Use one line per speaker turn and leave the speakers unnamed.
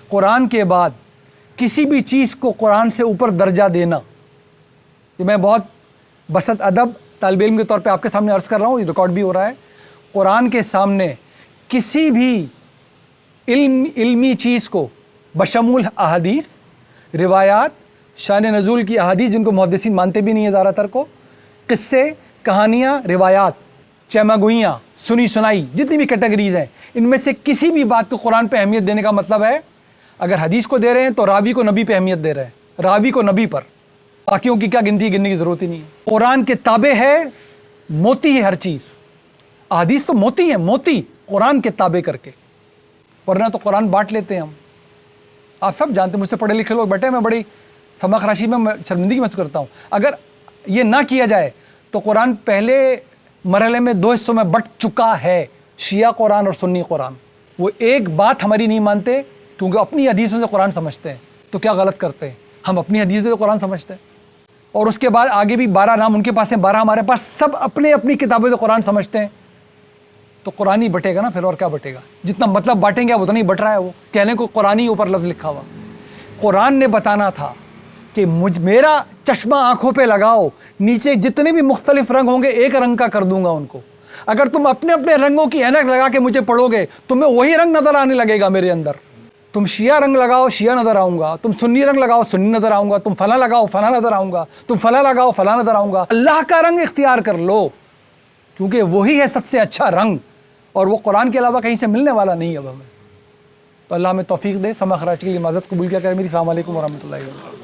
قرآن کے بعد کسی بھی چیز کو قرآن سے اوپر درجہ دینا، یہ میں بہت بسط ادب طالب علم کے طور پہ آپ کے سامنے عرض کر رہا ہوں، یہ ریکارڈ بھی ہو رہا ہے۔ قرآن کے سامنے کسی بھی علمی چیز کو بشمول احادیث، روایات، شان نزول کی احادیث جن کو محدثین مانتے بھی نہیں ہیں زیادہ تر کو، قصے، کہانیاں، روایات، چمگوئیاں، سنی سنائی، جتنی بھی کیٹیگریز ہیں، ان میں سے کسی بھی بات کو قرآن پہ اہمیت دینے کا مطلب ہے اگر حدیث کو دے رہے ہیں تو راوی کو نبی پہ اہمیت دے رہے ہیں، راوی کو نبی پر، باقیوں کی کیا گننے کی ضرورت ہی نہیں ہے۔ قرآن کے تابع ہے، موتی ہے ہر چیز، احادیث تو موتی ہے، موتی قرآن کے تابع کر کے، ورنہ تو قرآن بانٹ لیتے ہیں ہم۔ آپ سب جانتے ہیں، مجھ سے پڑھے لکھے لوگ بیٹھے، میں بڑی سما خراشی میں شرمندگی محسوس کرتا ہوں۔ اگر یہ نہ کیا جائے تو قرآن پہلے مرحلے میں 2 حصوں میں بٹ چکا ہے، شیعہ قرآن اور سنی قرآن۔ وہ ایک بات ہماری نہیں مانتے کیونکہ اپنی حدیثوں سے قرآن سمجھتے ہیں، تو کیا غلط کرتے ہیں؟ ہم اپنی حدیثوں سے قرآن سمجھتے ہیں، اور اس کے بعد آگے بھی 12 نام ان کے پاس ہیں، 12 ہمارے پاس، سب اپنے اپنی کتابوں سے قرآن سمجھتے ہیں، تو قرآن ہی بٹے گا نا، پھر اور کیا بٹے گا؟ جتنا مطلب بانٹیں گے اب اتنا ہی بٹ رہا ہے۔ وہ کہنے کو قرآن ہی اوپر لفظ لکھا ہوا، قرآن نے بتانا تھا کہ میرا چشمہ آنکھوں پہ لگاؤ، نیچے جتنے بھی مختلف رنگ ہوں گے ایک رنگ کا کر دوں گا ان کو۔ اگر تم اپنے اپنے رنگوں کی اینک لگا کے مجھے پڑھو گے تمہیں وہی رنگ نظر آنے لگے گا میرے اندر۔ تم شیعہ رنگ لگاؤ شیعہ نظر آؤں گا، تم سنی رنگ لگاؤ سنی نظر آؤں گا، تم فلاں لگاؤ فلاں نظر آؤں گا، تم فلاں لگاؤ فلاں نظر آؤں گا۔ اللہ کا رنگ اختیار کر لو کیونکہ وہی ہے سب سے اچھا رنگ، اور وہ قرآن کے علاوہ کہیں سے ملنے والا نہیں ہے اب ہمیں۔ تو اللہ ہمیں توفیق دے، سما خراج کے لیے معذرت قبول کیا کرے میری۔ السلام علیکم ورحمۃ اللہ وبرکاتہ۔